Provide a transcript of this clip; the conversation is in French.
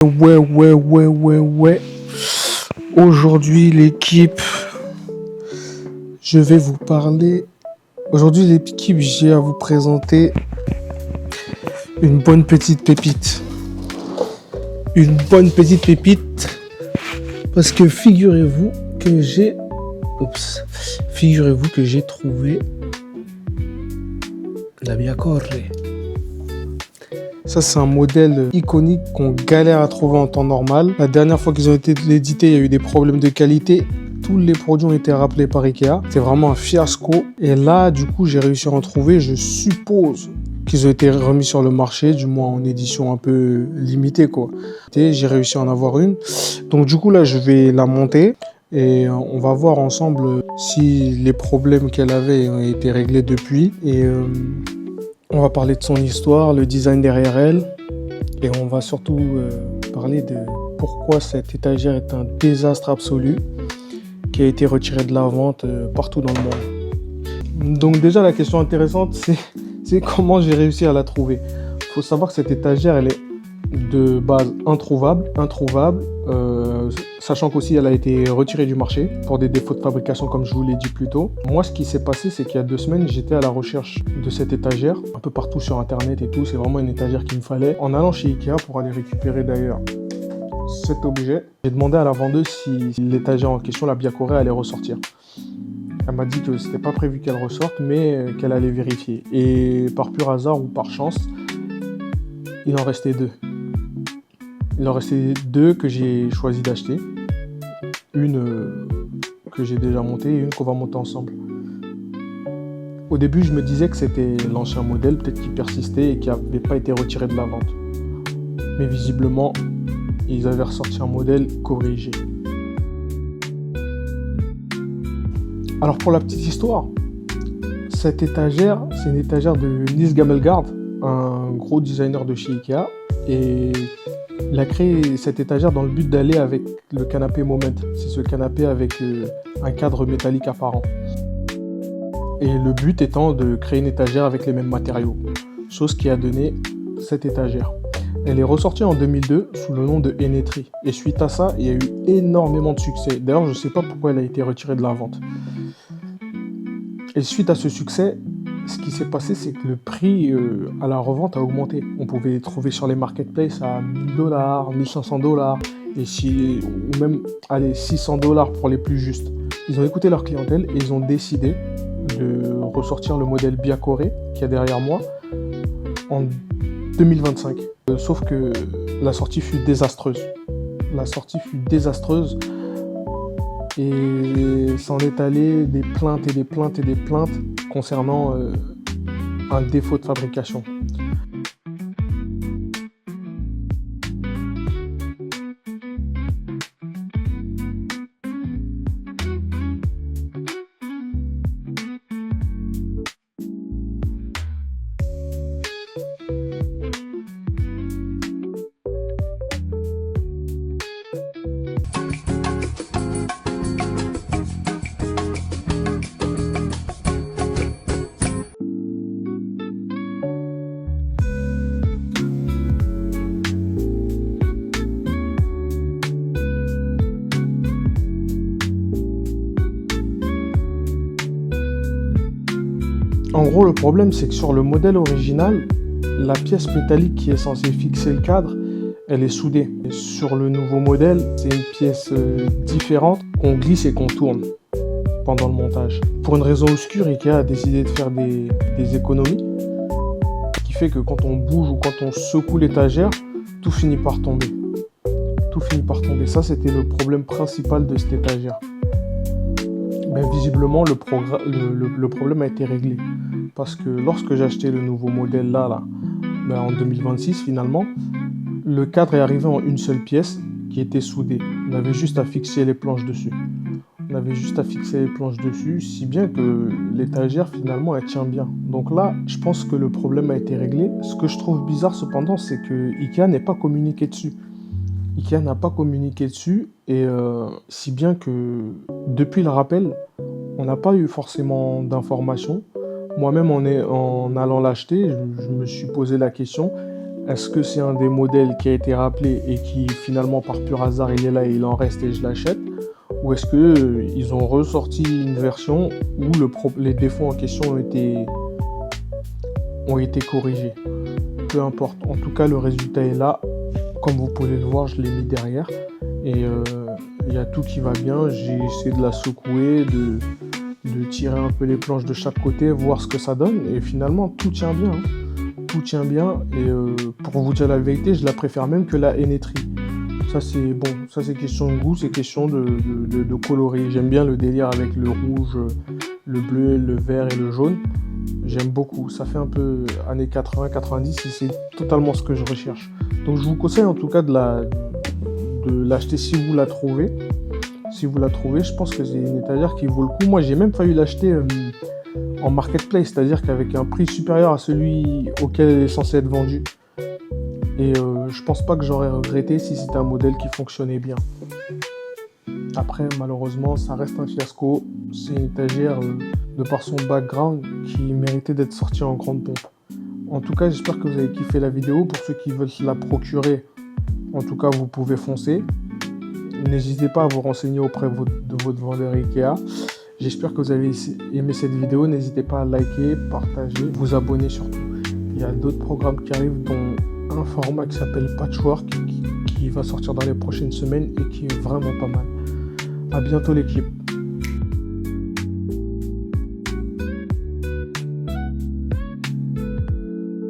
Ouais. Aujourd'hui, l'équipe, je vais vous parler. Aujourd'hui, l'équipe, j'ai à vous présenter une bonne petite pépite. Une bonne petite pépite. Parce que figurez-vous que j'ai trouvé la Biacore. Ça, c'est un modèle iconique qu'on galère à trouver en temps normal. La dernière fois qu'ils ont été édités, il y a eu des problèmes de qualité. Tous les produits ont été rappelés par Ikea. C'est vraiment un fiasco. Et là, du coup, j'ai réussi à en trouver. Je suppose qu'ils ont été remis sur le marché, du moins en édition un peu limitée, quoi. Et j'ai réussi à en avoir une. Donc, du coup, là, je vais la monter. Et on va voir ensemble si les problèmes qu'elle avait ont été réglés depuis. Et on va parler de son histoire, le design derrière elle. Et on va surtout parler de pourquoi cette étagère est un désastre absolu qui a été retiré de la vente partout dans le monde. Donc déjà, la question intéressante, c'est comment j'ai réussi à la trouver. Il faut savoir que cette étagère, elle est de base introuvable, sachant qu'aussi elle a été retirée du marché pour des défauts de fabrication comme je vous l'ai dit plus tôt. Moi, ce qui s'est passé, c'est qu'il y a 2 semaines, j'étais à la recherche de cette étagère, un peu partout sur internet et tout, c'est vraiment une étagère qu'il me fallait. En allant chez Ikea pour aller récupérer d'ailleurs cet objet, j'ai demandé à la vendeuse si l'étagère en question, la Biacore, allait ressortir. Elle m'a dit que c'était pas prévu qu'elle ressorte, mais qu'elle allait vérifier. Et par pur hasard ou par chance, il en restait 2. Il en restait 2 que j'ai choisi d'acheter. Une que j'ai déjà montée et une qu'on va monter ensemble. Au début, je me disais que c'était l'ancien modèle, peut-être qui persistait et qui n'avait pas été retiré de la vente. Mais visiblement, ils avaient ressorti un modèle corrigé. Alors pour la petite histoire, cette étagère, c'est une étagère de Nils Gammelgaard, un gros designer de chez Ikea. Et il a créé cette étagère dans le but d'aller avec le canapé Moment. C'est ce canapé avec un cadre métallique apparent. Et le but étant de créer une étagère avec les mêmes matériaux. Chose qui a donné cette étagère. Elle est ressortie en 2002 sous le nom de Enetri. Et suite à ça, il y a eu énormément de succès. D'ailleurs, je ne sais pas pourquoi elle a été retirée de la vente. Et suite à ce succès, ce qui s'est passé, c'est que le prix à la revente a augmenté. On pouvait les trouver sur les marketplaces à $1000, $1500, ou même $600 pour les plus justes. Ils ont écouté leur clientèle et ils ont décidé de ressortir le modèle Biacore, qui est derrière moi, en 2025. Sauf que la sortie fut désastreuse. Et s'en est allé des plaintes concernant un défaut de fabrication. En gros, le problème, c'est que sur le modèle original, la pièce métallique qui est censée fixer le cadre, elle est soudée. Et sur le nouveau modèle, c'est une pièce différente qu'on glisse et qu'on tourne pendant le montage. Pour une raison obscure, Ikea a décidé de faire des économies, ce qui fait que quand on bouge ou quand on secoue l'étagère, tout finit par tomber. Ça, c'était le problème principal de cette étagère. Ben, visiblement, le problème a été réglé. Parce que lorsque j'ai acheté le nouveau modèle là en 2026 finalement, le cadre est arrivé en une seule pièce qui était soudée. On avait juste à fixer les planches dessus. Si bien que l'étagère finalement elle tient bien. Donc là, je pense que le problème a été réglé. Ce que je trouve bizarre cependant, c'est que Ikea n'a pas communiqué dessus. Et si bien que depuis le rappel, on n'a pas eu forcément d'informations. Moi-même, en allant l'acheter, je me suis posé la question, Est-ce que c'est un des modèles qui a été rappelé et qui finalement par pur hasard il est là et il en reste et je l'achète? Ou est-ce que ils ont ressorti une version où les défauts en question ont été corrigés? Peu importe. En tout cas, le résultat est là. Comme vous pouvez le voir, je l'ai mis derrière. Et il y a tout qui va bien. J'ai essayé de la secouer, de tirer un peu les planches de chaque côté, voir ce que ça donne. Et finalement, tout tient bien. Tout tient bien. Et pour vous dire la vérité, je la préfère même que la Enetri. Ça c'est bon, ça c'est question de goût, c'est question de coloris. J'aime bien le délire avec le rouge, le bleu, le vert et le jaune. J'aime beaucoup. Ça fait un peu années 80-90 et c'est totalement ce que je recherche. Donc je vous conseille en tout cas de l'acheter si vous la trouvez. Si vous la trouvez, je pense que c'est une étagère qui vaut le coup. Moi j'ai même failli l'acheter en marketplace, c'est-à-dire qu'avec un prix supérieur à celui auquel elle est censée être vendue. Et je pense pas que j'aurais regretté si c'était un modèle qui fonctionnait bien. Après, malheureusement, ça reste un fiasco. C'est une étagère, de par son background, qui méritait d'être sortie en grande pompe. En tout cas, j'espère que vous avez kiffé la vidéo. Pour ceux qui veulent se la procurer, en tout cas, vous pouvez foncer. N'hésitez pas à vous renseigner auprès de votre vendeur Ikea. J'espère que vous avez aimé cette vidéo. N'hésitez pas à liker, partager, vous abonner surtout. Il y a d'autres programmes qui arrivent, dont un format qui s'appelle Patchwork qui va sortir dans les prochaines semaines et qui est vraiment pas mal. À bientôt l'équipe.